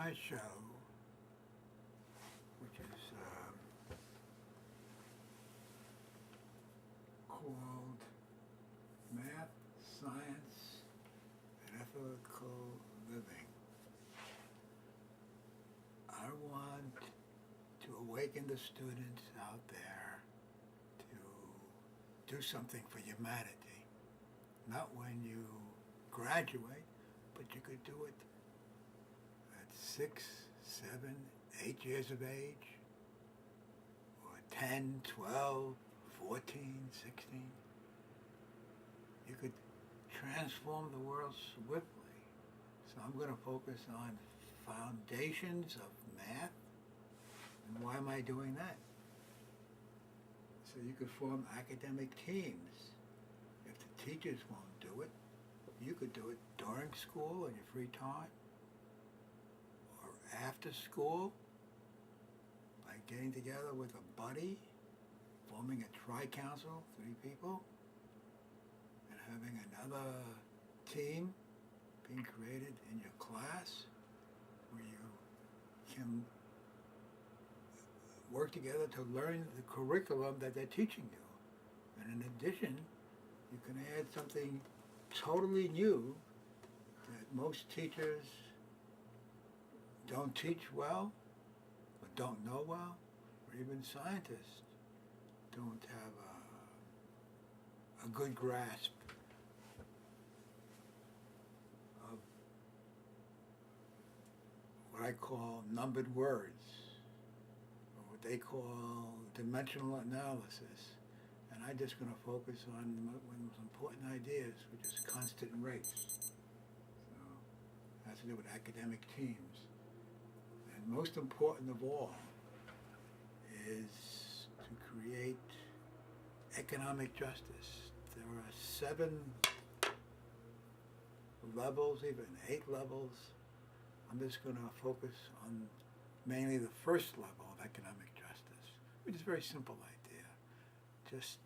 my show, which is called Math, Science, and Ethical Living. I want to awaken the students out there to do something for humanity. Not when you graduate, but you could do it at 6, 7, 8 years of age, or 10, 12, 14, 16. You could transform the world swiftly. So I'm going to focus on foundations of math. And why am I doing that? So you could form academic teams. If the teachers won't do it, you could do it during school in your free time, or after school by getting together with a buddy, forming a tri-council, 3 people, and having another team being created in your class where you can work together to learn the curriculum that they're teaching you. And in addition, you can add something totally new that most teachers don't teach well, or don't know well, or even scientists don't have a good grasp of what I call numbered words, or what they call dimensional analysis. And I'm just going to focus on one of the most important ideas, which is constant rates. So it has to do with academic teams. And most important of all is to create economic justice. There are 7 levels, even 8 levels. I'm just going to focus on mainly the first level of economic justice, which is a very simple idea. Just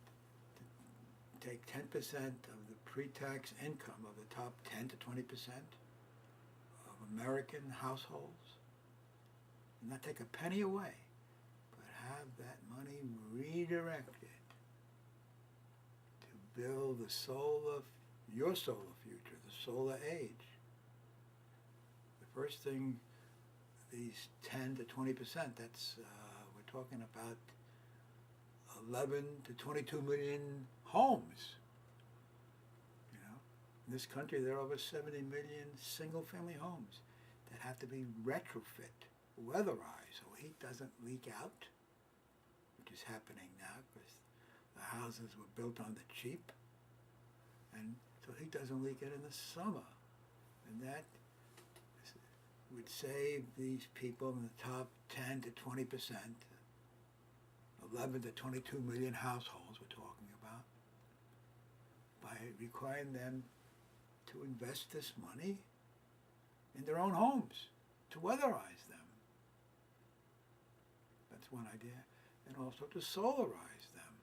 take 10% of the pre-tax income of the top 10 to 20% of American households, and not take a penny away, but have that money redirected to build your solar future, the solar age. The first thing, these 10 to 20%, that's we're talking about 11 to 22 million homes. You know, in this country there are over 70 million single-family homes that have to be retrofit, weatherized, so heat doesn't leak out, which is happening now because the houses were built on the cheap, and so heat doesn't leak out in the summer, and that would save these people in the top 10 to 20%, 11 to 22 million households we're talking about, by requiring them to invest this money in their own homes, to weatherize them. That's one idea. And also to solarize them.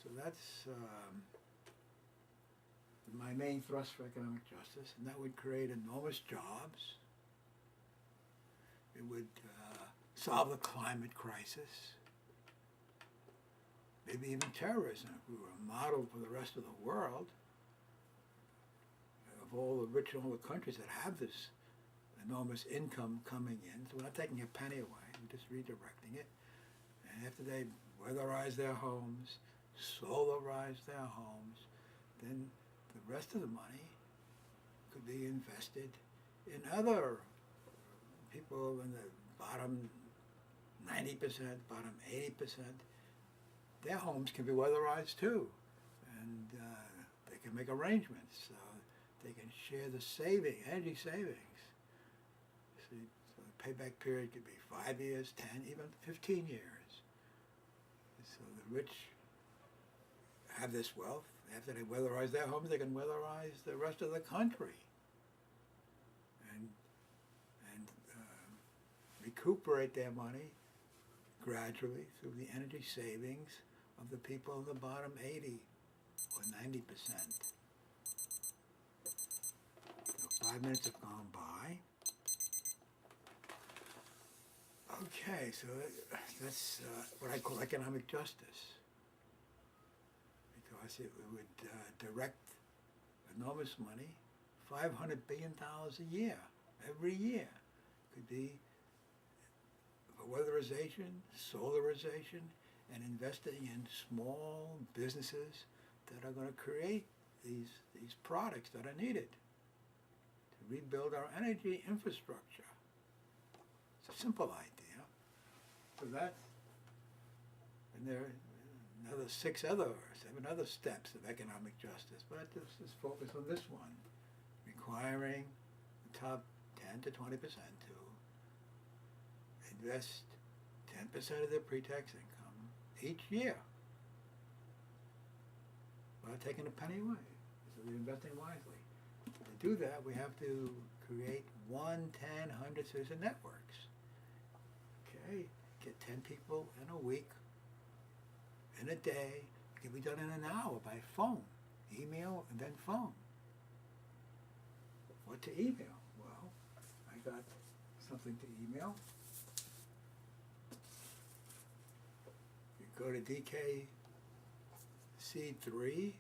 So that's my main thrust for economic justice, and that would create enormous jobs. It would solve the climate crisis, maybe even terrorism, if we were a model for the rest of the world, of all the rich and all the countries that have this enormous income coming in. So we're not taking a penny away, we're just redirecting it. And after they weatherize their homes, solarize their homes, then the rest of the money could be invested in other people in the bottom 90%, bottom 80%. Their homes can be weatherized too, and they can make arrangements so they can share the energy savings. See, so the payback period could be 5 years, 10, even 15 years. So the rich have this wealth. After they weatherize their homes, they can weatherize the rest of the country and recuperate their money gradually through the energy savings of the people in the bottom 80 or 90%. So 5 minutes have gone by. Okay, so that's what I call economic justice, because it would direct enormous money, $500 billion a year, every year. Could be for weatherization, solarization, and investing in small businesses that are going to create these products that are needed to rebuild our energy infrastructure. It's a simple idea. So that's, and there are another 7 other steps of economic justice, but let's just focus on this one, requiring the top 10 to 20% to invest 10% of their pre-tax income each year without taking a penny away. So they're investing wisely. To do that, we have to create 1, 10, 100 citizen networks. Okay, get 10 people in a week, in a day. It can be done in an hour by phone, email, and then phone. What to email? Well, I got something to email. You go to DKC3,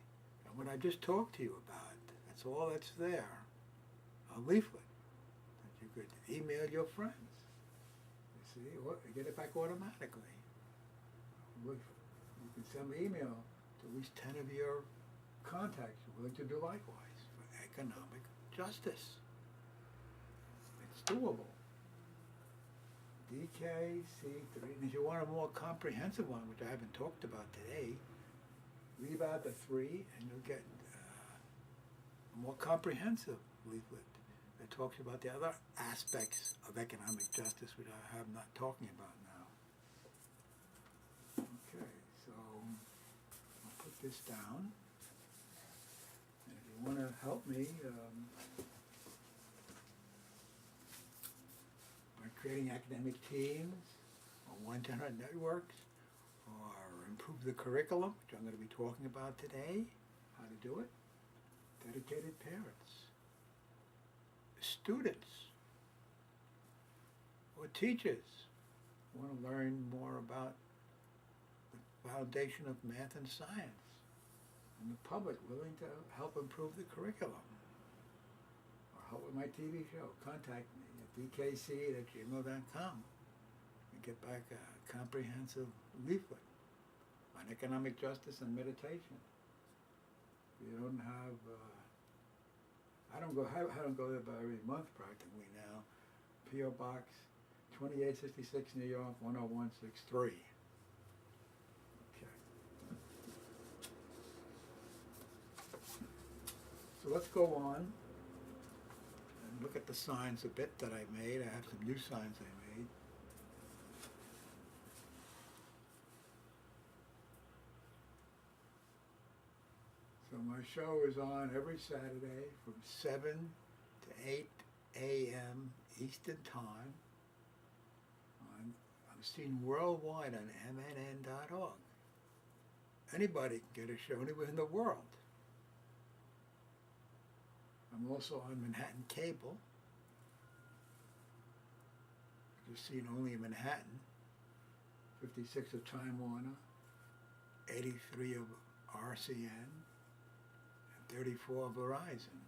and what I just talked to you about, that's all that's there. A leaflet that you could email your friends. You see, you get it back automatically. You can send an email to at least 10 of your contacts who are willing to do likewise for economic justice. It's doable. DKC3, and if you want a more comprehensive one, which I haven't talked about today, leave out the 3 and you'll get a more comprehensive leaflet that talks about the other aspects of economic justice, which I'm not talking about now. Okay, so I'll put this down. And if you want to help me by creating academic teams or 1-100 networks, or improve the curriculum, which I'm going to be talking about today, how to do it, dedicated parents, students, or teachers want to learn more about the foundation of math and science, and the public willing to help improve the curriculum, or help with my TV show, contact me at dkc@gmail.com and get back a comprehensive leaflet on economic justice and meditation. If you don't have, I don't go there by every month practically now. P.O. Box 2866, New York 10163. Okay. So let's go on and look at the signs a bit that I made. I have some new signs I made. So my show is on every Saturday from 7 to 8 a.m. Eastern Time. I'm seen worldwide on mnn.org. Anybody can get a show anywhere in the world. I'm also on Manhattan Cable, which is seen only in Manhattan, 56 of Time Warner, 83 of RCN, 34 Verizon.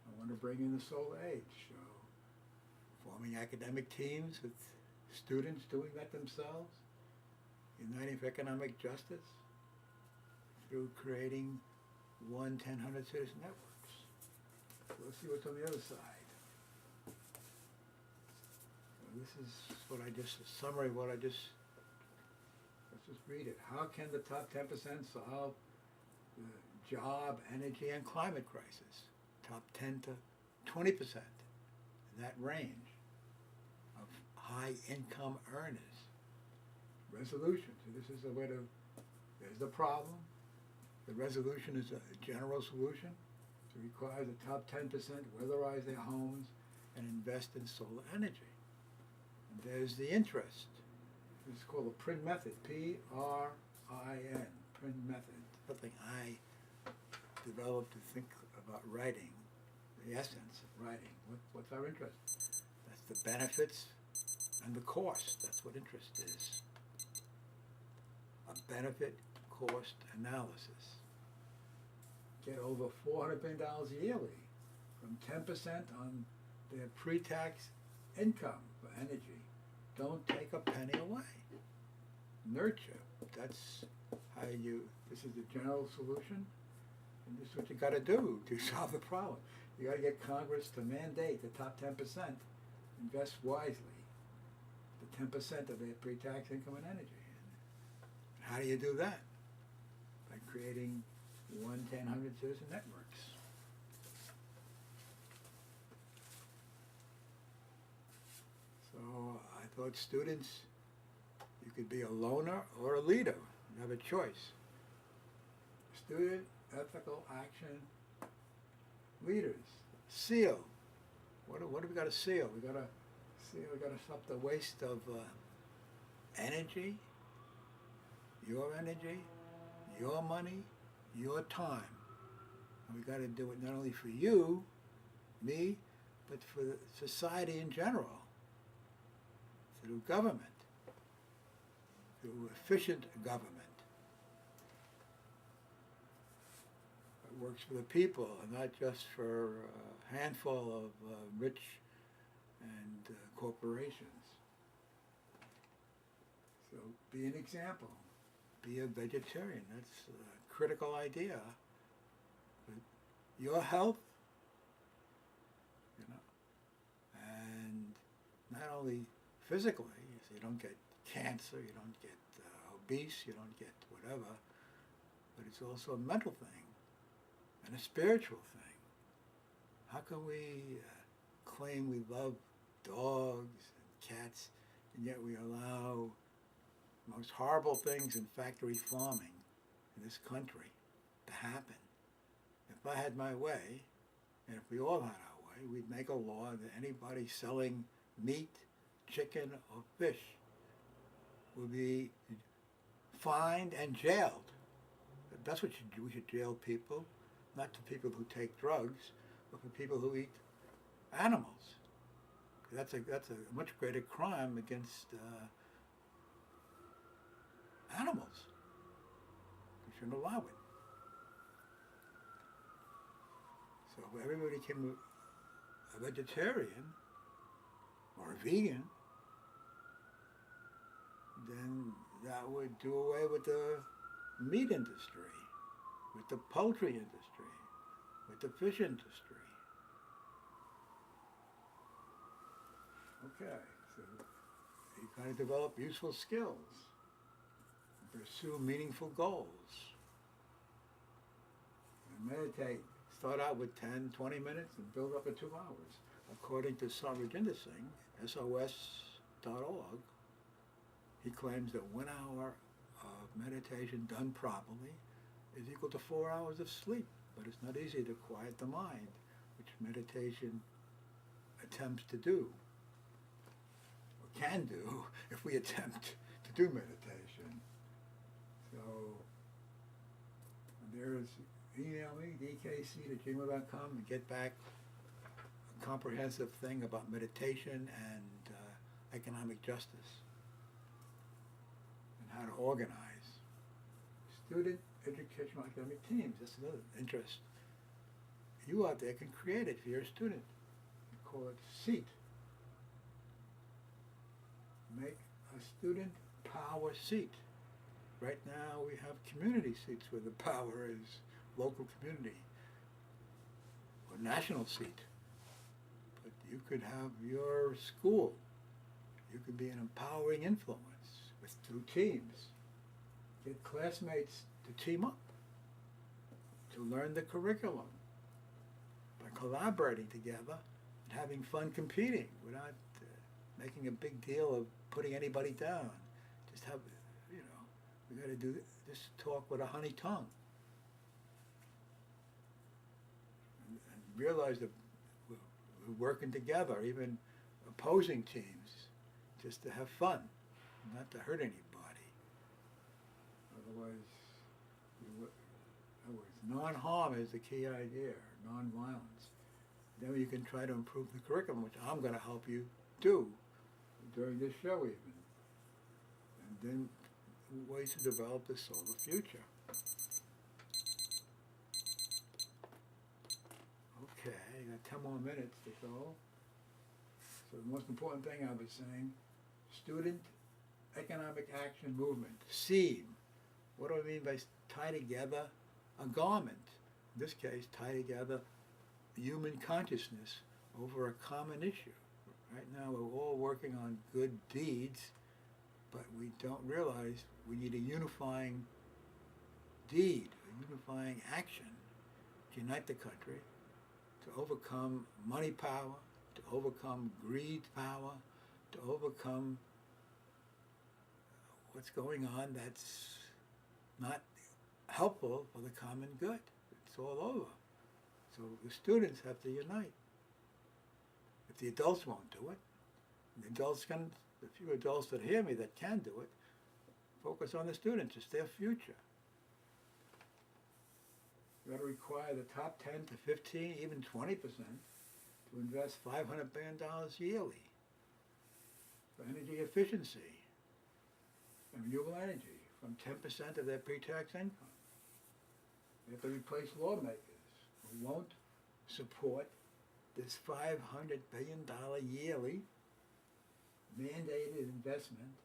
I want to bring in the Solar Age show, forming academic teams with students doing that themselves, uniting for economic justice through creating 1-100 citizen networks. So let's see what's on the other side. So this is what I just, a summary of what I just, let's just read it. How can the top 10% solve the job, energy, and climate crisis? Top 10 to 20%, in that range of high income earners. Resolution. So this is a way to, there's the problem. The resolution is a general solution. It requires the top 10% weatherize their homes and invest in solar energy. And there's the interest. This is called the PRIN method, P-R-I-N, PRIN method. Something I developed to think about writing the essence of writing. What's our interest? That's the benefits and the cost. That's what interest is. A benefit cost analysis. Get over $400 billion yearly from 10% on their pre-tax income for energy. Don't take a penny away. Nurture. That's how this is the general solution, and this is what you got to do to solve the problem. You got to get Congress to mandate the top 10% invest wisely, the 10% of their pre-tax income in energy. And how do you do that? By creating 1-10-100 citizen networks. So I thought students, you could be a loner or a leader. You have a choice. Student ethical action leaders. SEAL. What do we got to seal? We got to stop the waste of energy, your energy, your money, your time. And we got to do it not only for you, me, but for society in general, through government, through efficient government. It works for the people and not just for a handful of rich and corporations. So be an example. Be a vegetarian. That's a critical idea. But your health, and not only physically, so you don't get cancer, you don't get obese, you don't get whatever, but it's also a mental thing and a spiritual thing. How can we claim we love dogs and cats, and yet we allow the most horrible things in factory farming in this country to happen? If I had my way, and if we all had our way, we'd make a law that anybody selling meat, chicken, or fish would be fined and jailed. That's what we should jail people, not the people who take drugs, but for people who eat animals. That's a much greater crime against animals. We shouldn't allow it. So if everybody became a vegetarian or a vegan, then that would do away with the meat industry, with the poultry industry, with the fish industry. Okay, so you kind of develop useful skills, pursue meaningful goals, and meditate. Start out with 10, 20 minutes and build up to 2 hours. According to Sarvajinder Singh, SOS.org, he claims that 1 hour of meditation done properly is equal to 4 hours of sleep. But it's not easy to quiet the mind, which meditation attempts to do, or can do, if we attempt to do meditation. So there's, email me, dkc@gmail.com, and get back a comprehensive thing about meditation and economic justice and how to organize. Student educational academic teams, that's another interest. You out there can create it if you're a student. You call it SEAT. Make a student power seat. Right now we have community seats where the power is local community or national seat. But you could have your school. You could be an empowering influence through teams. Get classmates to team up, to learn the curriculum by collaborating together and having fun competing without making a big deal of putting anybody down. Just have, we got to do this talk with a honey tongue. And realize that we're working together, even opposing teams, just to have fun, not to hurt anybody. Otherwise, non-harm is the key idea, non-violence. Then you can try to improve the curriculum, which I'm going to help you do during this show even. And then ways to develop the solar future. Okay, I got 10 more minutes to go. So the most important thing I was saying, Student Economic Action Movement, SEAM. What do I mean by tie together a garment? In this case, tie together human consciousness over a common issue. Right now we're all working on good deeds, but we don't realize we need a unifying deed, a unifying action to unite the country, to overcome money power, to overcome greed power, to overcome what's going on that's not helpful for the common good. It's all over. So the students have to unite. If the adults won't do it, the adults can, the few adults that hear me that can do it, focus on the students. It's their future. You got to require the top 10 to 15, even 20% to invest $500 billion yearly for energy efficiency and renewable energy from 10% of their pre-tax income. They have to replace lawmakers who won't support this $500 billion yearly mandated investment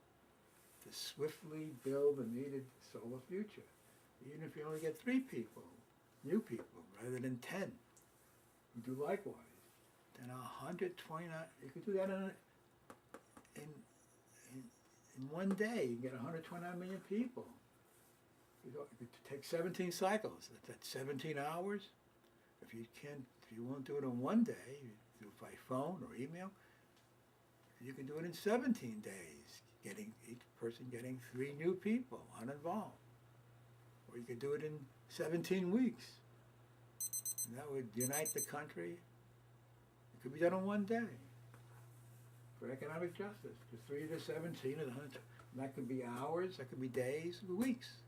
to swiftly build the needed solar future. Even if you only get 3 people, new people, rather than 10, you do likewise. Then 129, you could do that in one day. You can get 129 million people. You could take 17 cycles. That's 17 hours. If you won't do it in one day, you do it by phone or email. You can do it in 17 days, each person getting 3 new people uninvolved. Or you could do it in 17 weeks. And that would unite the country. It could be done in one day. For economic justice, for 3 to 17 is 100. That could be hours, that could be days, weeks.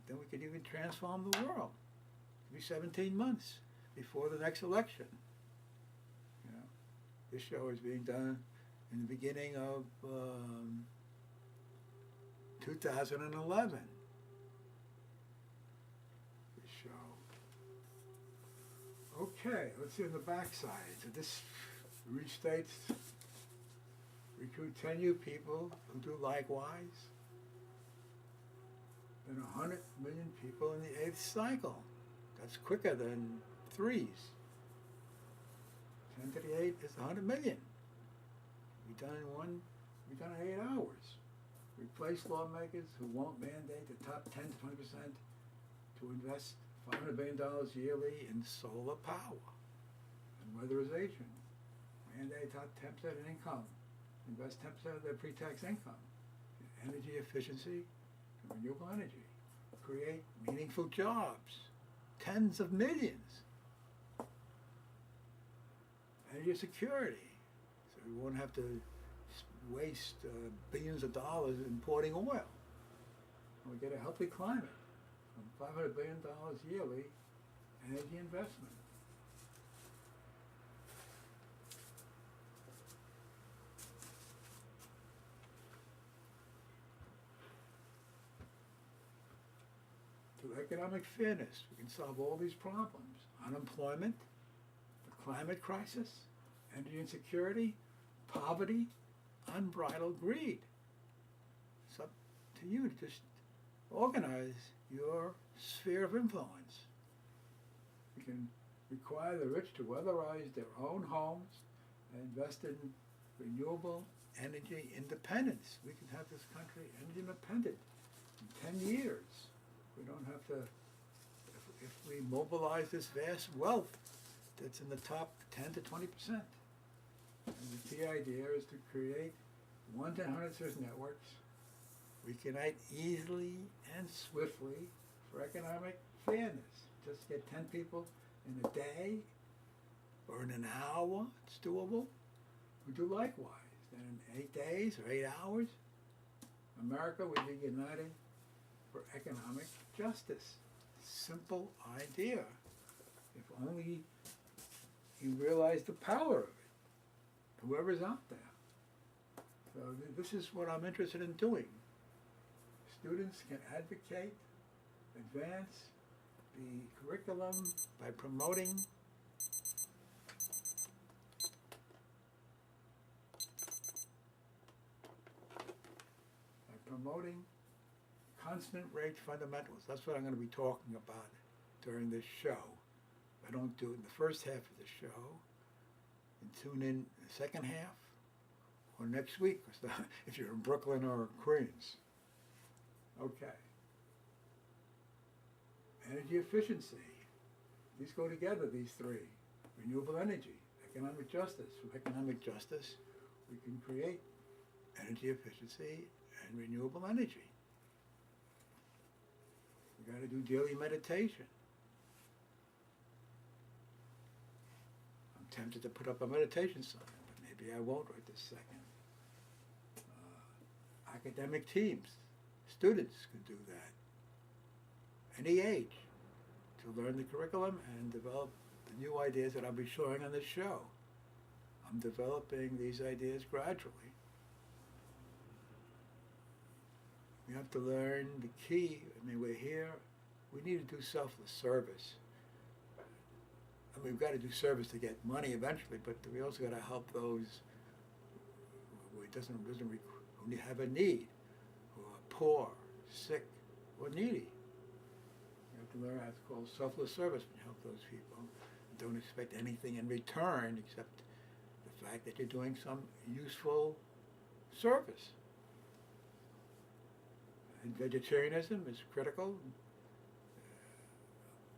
Then we could even transform the world. It could be 17 months before the next election. You know, this show is being done in the beginning of 2011. This show. Okay, let's see on the backside. So this restates, recruit 10 new people who do likewise, and 100 million people in the 8th cycle. That's quicker than 3s. 10 to the 8 is 100 million. Be done in 8 hours. Replace lawmakers who won't mandate the top 10 to 20% to invest $500 billion yearly in solar power and weatherization. Mandate top 10% of income. Invest 10% of their pre-tax income in energy efficiency and renewable energy. Create meaningful jobs. Tens of millions. Energy security. So we won't have to waste billions of dollars importing oil. We get a healthy climate from $500 billion yearly energy investment. Through economic fairness, we can solve all these problems. Unemployment, the climate crisis, energy insecurity, poverty, unbridled greed. It's up to you to just organize your sphere of influence. We can require the rich to weatherize their own homes and invest in renewable energy independence. We can have this country energy independent in 10 years. We don't have to, if we mobilize this vast wealth that's in the top 10 to 20%. And the key idea is to create 1 to 100 source networks. We can act easily and swiftly for economic fairness. Just get 10 people in a day or in an hour, it's doable. We do likewise. Then in 8 days or 8 hours, America would be united for economic justice. Simple idea. If only you realize the power of it, whoever's out there. So this is what I'm interested in doing. Students can advocate, advance the curriculum by promoting constant rate fundamentals. That's what I'm going to be talking about during this show. I don't do it in the first half of the show, and tune in the second half or next week if you're in Brooklyn or Queens. Okay. Energy efficiency. These go together, these three. Renewable energy, economic justice. From economic justice, we can create energy efficiency and renewable energy. We got to do daily meditation. I'm tempted to put up a meditation sign, but maybe I won't right this second. Academic teams, students can do that. Any age, to learn the curriculum and develop the new ideas that I'll be showing on this show. I'm developing these ideas gradually. We have to learn the key. I mean, we're here. We need to do selfless service. I mean, we've got to do service to get money eventually, but we also got to help those who have a need, who are poor, sick, or needy. You have to learn how it's called selfless service when you help those people. Don't expect anything in return except the fact that you're doing some useful service. And vegetarianism is critical.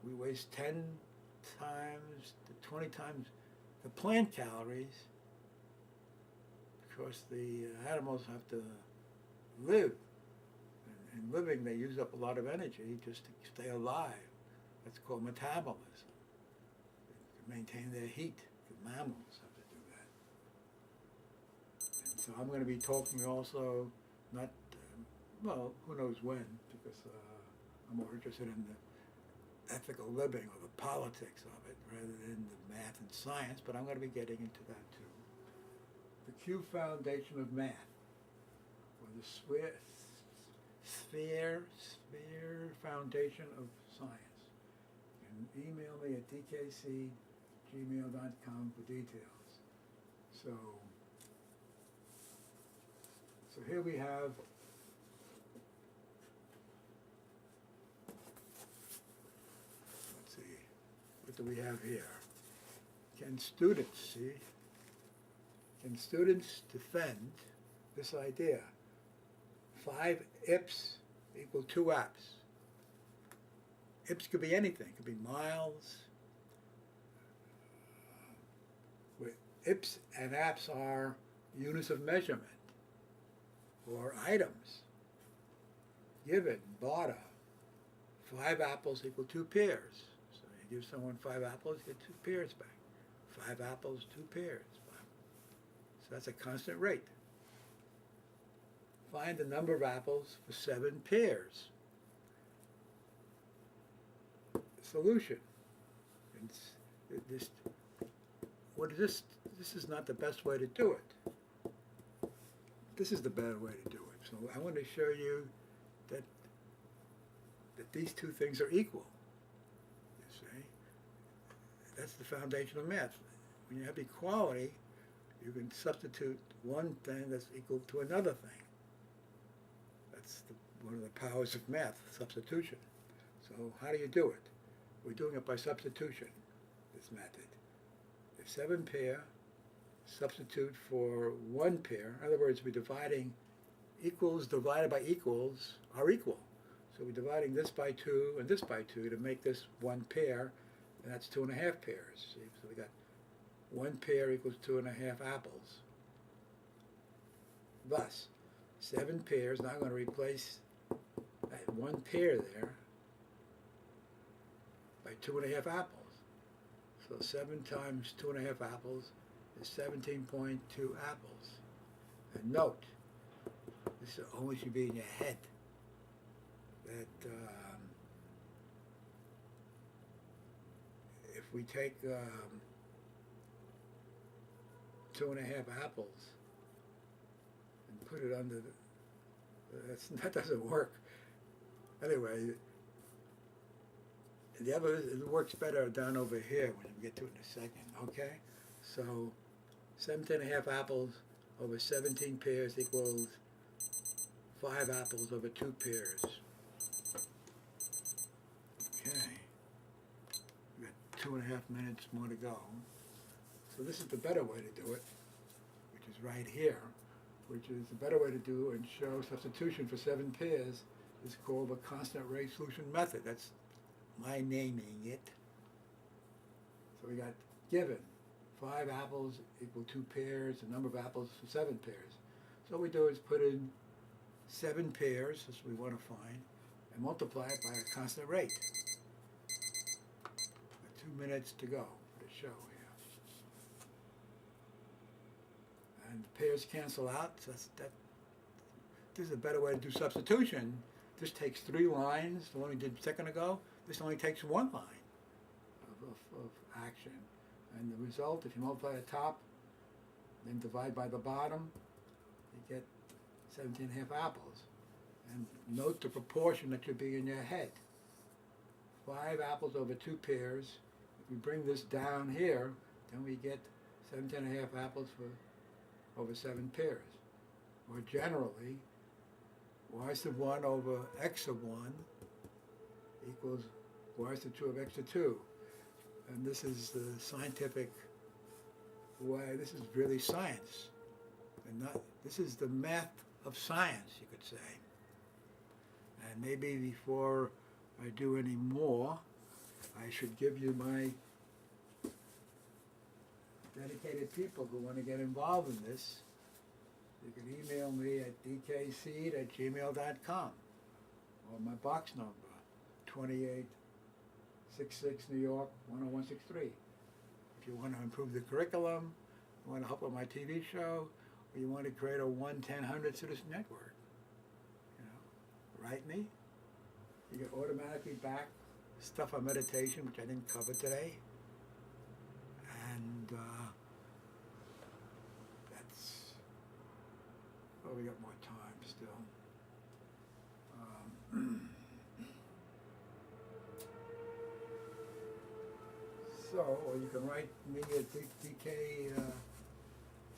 We waste 10 times to 20 times the plant calories because the animals have to live. And in living, they use up a lot of energy just to stay alive. That's called metabolism. To maintain their heat, the mammals have to do that. And so I'm going to be talking also, not, well, who knows when, because I'm more interested in the ethical living or the politics of it rather than the math and science, but I'm going to be getting into that too. The Q foundation of math, or the sphere foundation of science. And email me at dkc@gmail.com for details. So here we have what do we have here? Can students defend this idea? 5 IPS equal 2 apps. IPS could be anything. It could be miles. IPS and apps are units of measurement or items. Given, bought 5 apples equal 2 pears. Give someone 5 apples, get 2 pears back. 5 apples, 2 pears. So that's a constant rate. Find the number of apples for 7 pears. Solution. This is not the best way to do it. This is the better way to do it. So I want to show you that these two things are equal. That's the foundation of math. When you have equality, you can substitute one thing that's equal to another thing. That's one of the powers of math, substitution. So how do you do it? We're doing it by substitution, this method. If 7 pair, substitute for 1 pair. In other words, we're dividing equals divided by equals are equal. So we're dividing this by 2 and this by 2 to make this 1 pair. And that's 2.5 pairs. See? So we got 1 pair equals 2.5 apples. Thus, 7 pairs. Now I'm going to replace that 1 pair there by 2.5 apples. So 7 times 2.5 apples is 17.2 apples. And note, this only should be in your head, that if we take 2.5 apples and put it under that doesn't work. Anyway, it works better down over here when we get to it in a second, okay? So 17.5 apples over 17 pears equals 5 apples over 2 pears. Okay, we got 2.5 minutes more to go. So this is the better way to do it, which is right here, which is the better way to do and show substitution for 7 pears is called the constant rate solution method. That's my naming it. So we got given 5 apples equal 2 pears, the number of apples for 7 pears. So what we do is put in 7 pears, as we want to find, and multiply it by a constant rate. 2 minutes to go for the show here. And the pairs cancel out, so this is a better way to do substitution. This takes 3 lines, the one we did a second ago. This only takes 1 line of action. And the result, if you multiply the top, then divide by the bottom, you get 17.5 apples. And note the proportion that should be in your head. 5 apples over 2 pears. If we bring this down here, then we get 17.5 apples for over 7 pears. Or generally, y sub 1 over x sub 1 equals y sub 2 of x sub 2. And this is the scientific way. This is really science. And this is the math of science, you could say. And maybe before I do any more, I should give you my dedicated people who want to get involved in this. You can email me at dkseed@gmail.com or my box number, 2866 New York, 10163. If you want to improve the curriculum, you want to help with my TV show, or you want to create a 1-1000 citizen network, write me. You get automatically back stuff on meditation, which I didn't cover today. And we got more time still. Or you can write me at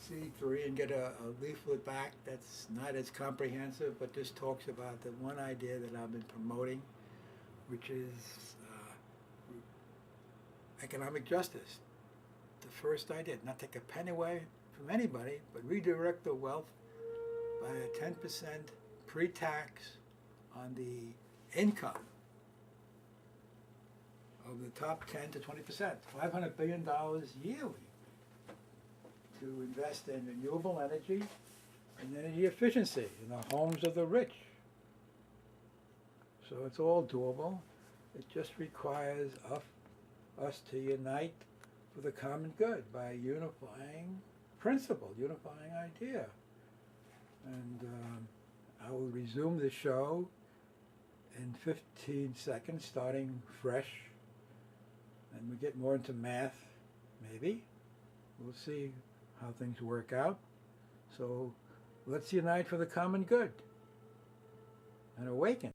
DKC3 and get a leaflet back that's not as comprehensive, but just talks about the one idea that I've been promoting, which is economic justice. The first idea, not take a penny away from anybody, but redirect the wealth by a 10% pre-tax on the income of the top 10 to 20%, $500 billion yearly, to invest in renewable energy and energy efficiency in the homes of the rich. So it's all doable. It just requires us to unite for the common good by unifying principle, unifying idea. And I will resume the show in 15 seconds, starting fresh. And we get more into math, maybe. We'll see how things work out. So let's unite for the common good and awaken.